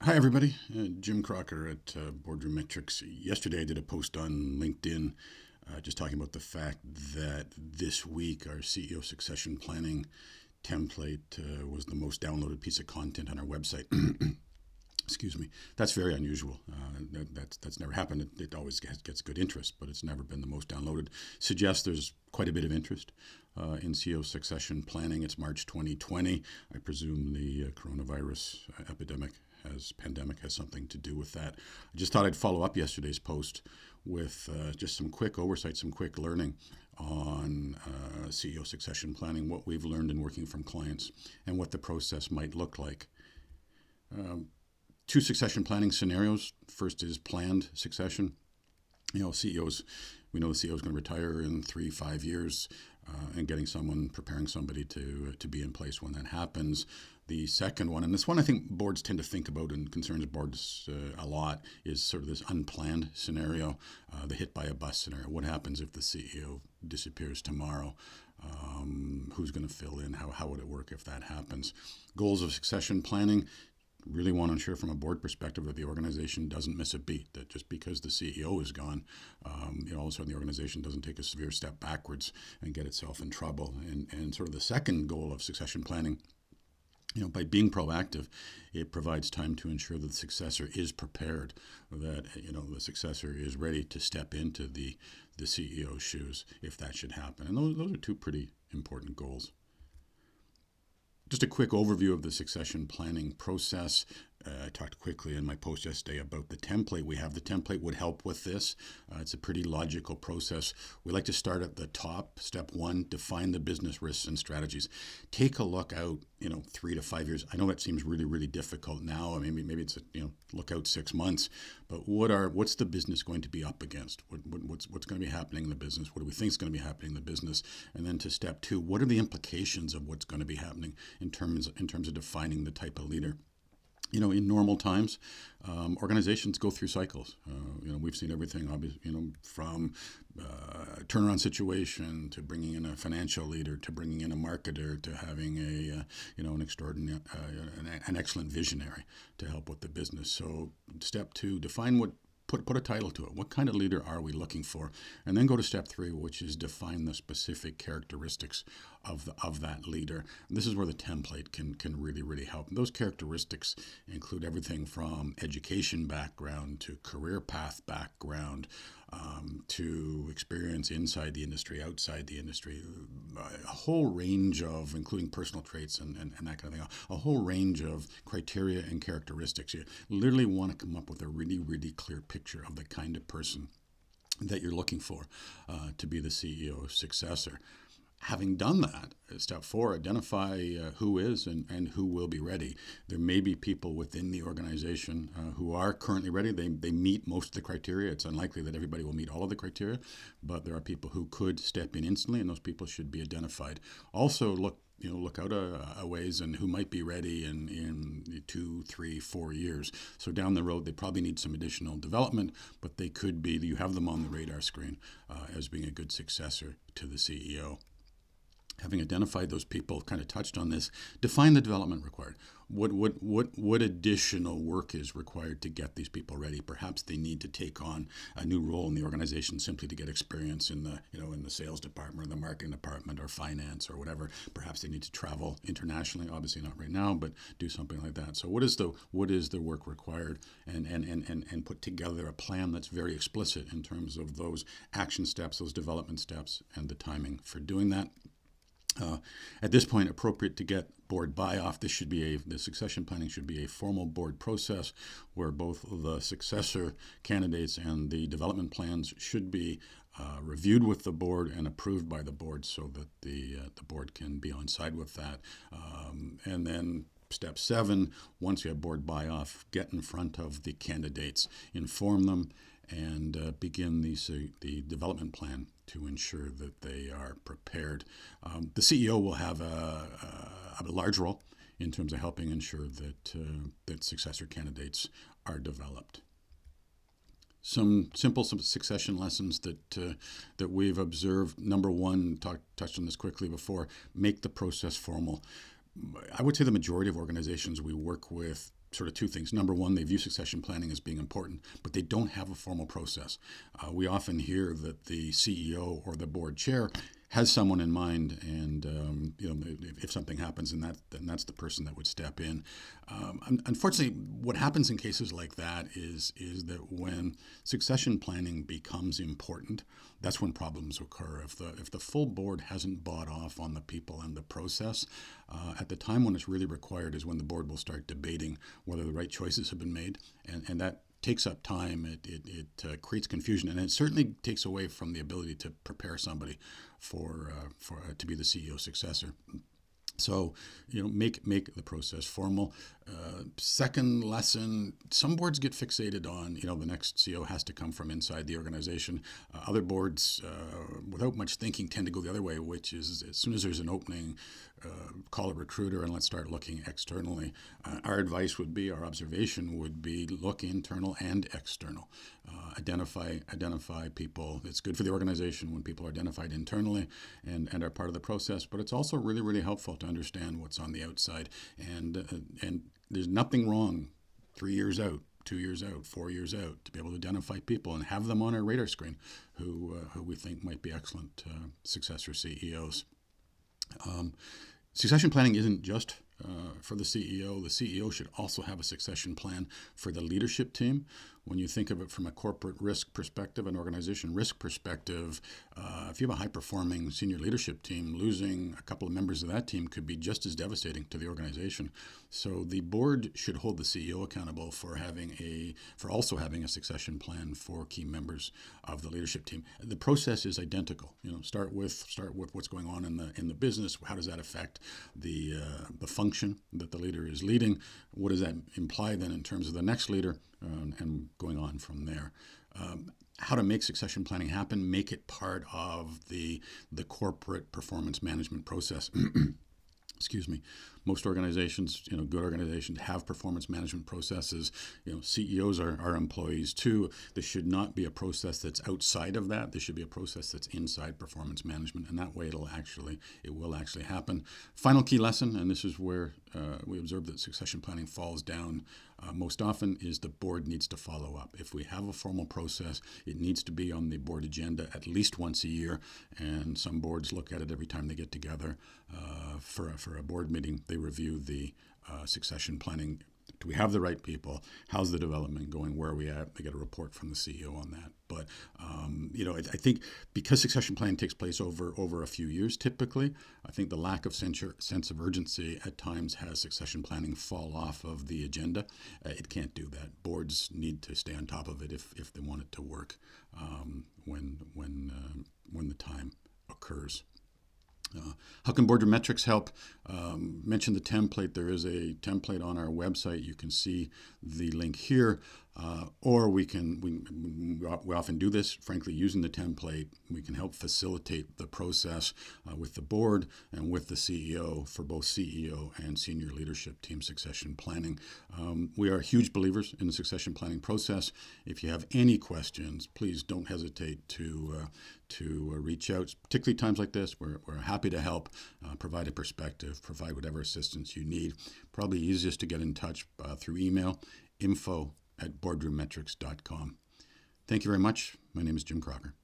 Hi, everybody. Jim Crocker at Boardroom Metrics. Yesterday, I did a post on LinkedIn just talking about the fact that this week our CEO succession planning template was the most downloaded piece of content on our website. Excuse me. That's very unusual. That's never happened. It always gets good interest, but it's never been the most downloaded. Suggests there's quite a bit of interest in CEO succession planning. It's March 2020. I presume the coronavirus pandemic has something to do with that. I just thought I'd follow up yesterday's post with just some quick oversight, some quick learning on CEO succession planning, what we've learned in working from clients, and what the process might look like. Two succession planning scenarios. First is planned succession. We know the CEO is going to retire in 3-5 years, and preparing somebody to be in place when that happens. The second one, and this one I think boards tend to think about and concerns boards a lot, is sort of this unplanned scenario, the hit by a bus scenario. What happens if the CEO disappears tomorrow? Who's going to fill in? How would it work if that happens? Goals of succession planning. Really want to ensure from a board perspective that the organization doesn't miss a beat, that just because the CEO is gone, all of a sudden the organization doesn't take a severe step backwards and get itself in trouble. And sort of the second goal of succession planning, by being proactive, it provides time to ensure that the successor is prepared, that the successor is ready to step into the CEO's shoes if that should happen. And those are two pretty important goals. Just a quick overview of the succession planning process. I talked quickly in my post yesterday about the template. We have the template would help with this. It's a pretty logical process. We like to start at the top. Step one, define the business risks and strategies. Take a look out, 3 to 5 years. I know that seems really, really difficult now. I mean, maybe it's look out 6 months. But what's the business going to be up against? What's going to be happening in the business? What do we think is going to be happening in the business? And then to step two, what are the implications of what's going to be happening in terms of defining the type of leader? In normal times, organizations go through cycles. We've seen everything, obviously, from turnaround situation to bringing in a financial leader, to bringing in a marketer, to having an extraordinary, an excellent visionary to help with the business. So, step two, define Put a title to it. What kind of leader are we looking for? And then go to step three, which is define the specific characteristics of that leader. And this is where the template can really, really help. And those characteristics include everything from education background to career path background, to experience inside the industry, outside the industry, a whole range of, including personal traits and that kind of thing, a whole range of criteria and characteristics. You literally want to come up with a really, really clear picture of the kind of person that you're looking for to be the CEO successor. Having done that, step four, identify who is and who will be ready. There may be people within the organization who are currently ready. They meet most of the criteria. It's unlikely that everybody will meet all of the criteria, but there are people who could step in instantly, and those people should be identified. Also, look out a ways and who might be ready in 2, 3, 4 years. So down the road, they probably need some additional development, but you have them on the radar screen as being a good successor to the CEO. Having identified those people, kind of touched on this, define the development required. What additional work is required to get these people ready? Perhaps they need to take on a new role in the organization simply to get experience in the sales department or the marketing department or finance or whatever. Perhaps they need to travel internationally, obviously not right now, but do something like that. So what is the work required, and put together a plan that's very explicit in terms of those action steps, those development steps, and the timing for doing that. At this point, appropriate to get board buy-off. The succession planning should be a formal board process where both the successor candidates and the development plans should be reviewed with the board and approved by the board so that the board can be on side with that. And then step 7, once you have board buy-off, get in front of the candidates, inform them, and begin the development plan to ensure that they are prepared. The CEO will have a large role in terms of helping ensure that successor candidates are developed. Some simple succession lessons that we've observed. Number one, touched on this quickly before, make the process formal. I would say the majority of organizations we work with sort of two things. Number one, they view succession planning as being important, but they don't have a formal process. We often hear that the CEO or the board chair has someone in mind, and if something happens, then that's the person that would step in. Unfortunately, what happens in cases like that is that when succession planning becomes important, that's when problems occur. If the full board hasn't bought off on the people and the process, at the time when it's really required is when the board will start debating whether the right choices have been made, and that takes up time. It creates confusion, and it certainly takes away from the ability to prepare somebody for to be the CEO successor. So, make the process formal. Second lesson, some boards get fixated on, the next CEO has to come from inside the organization. Other boards, without much thinking, tend to go the other way, which is as soon as there's an opening, call a recruiter and let's start looking externally. Our advice would be, our observation would be, look internal and external. Identify people. It's good for the organization when people are identified internally and are part of the process, but it's also really, really helpful to understand what's on the outside. And there's nothing wrong 3 years out, 2 years out, 4 years out to be able to identify people and have them on our radar screen who we think might be excellent successor CEOs. Succession planning isn't just for the CEO. The CEO should also have a succession plan for the leadership team. When you think of it from a corporate risk perspective, an organization risk perspective, if you have a high-performing senior leadership team, losing a couple of members of that team could be just as devastating to the organization. So the board should hold the CEO accountable for also having a succession plan for key members of the leadership team. The process is identical. Start with what's going on in the business. How does that affect the function that the leader is leading? What does that imply then in terms of the next leader? And going on from there. How to make succession planning happen, make it part of the corporate performance management process. Excuse me. Most organizations, good organizations, have performance management processes. CEOs are employees too. There should not be a process that's outside of that. There should be a process that's inside performance management, and that way it will actually happen. Final key lesson, and this is where we observe that succession planning falls down most often, is the board needs to follow up. If we have a formal process, it needs to be on the board agenda at least once a year, and some boards look at it every time they get together for a board meeting. They review the succession planning. Do we have the right people? How's the development going? Where are we at? They get a report from the CEO on that. But I think because succession planning takes place over a few years, typically, I think the lack of sense of urgency at times has succession planning fall off of the agenda. It can't do that. Boards need to stay on top of it if they want it to work when the time occurs. How can boardroom metrics help? Mention the template. There is a template on our website. You can see the link here. Or we often do this, frankly, using the template. We can help facilitate the process with the board and with the CEO for both CEO and senior leadership team succession planning. We are huge believers in the succession planning process. If you have any questions, please don't hesitate to reach out, particularly times like this. We're happy to help, provide a perspective, provide whatever assistance you need. Probably easiest to get in touch through email, info@boardroommetrics.com. Thank you very much. My name is Jim Crocker.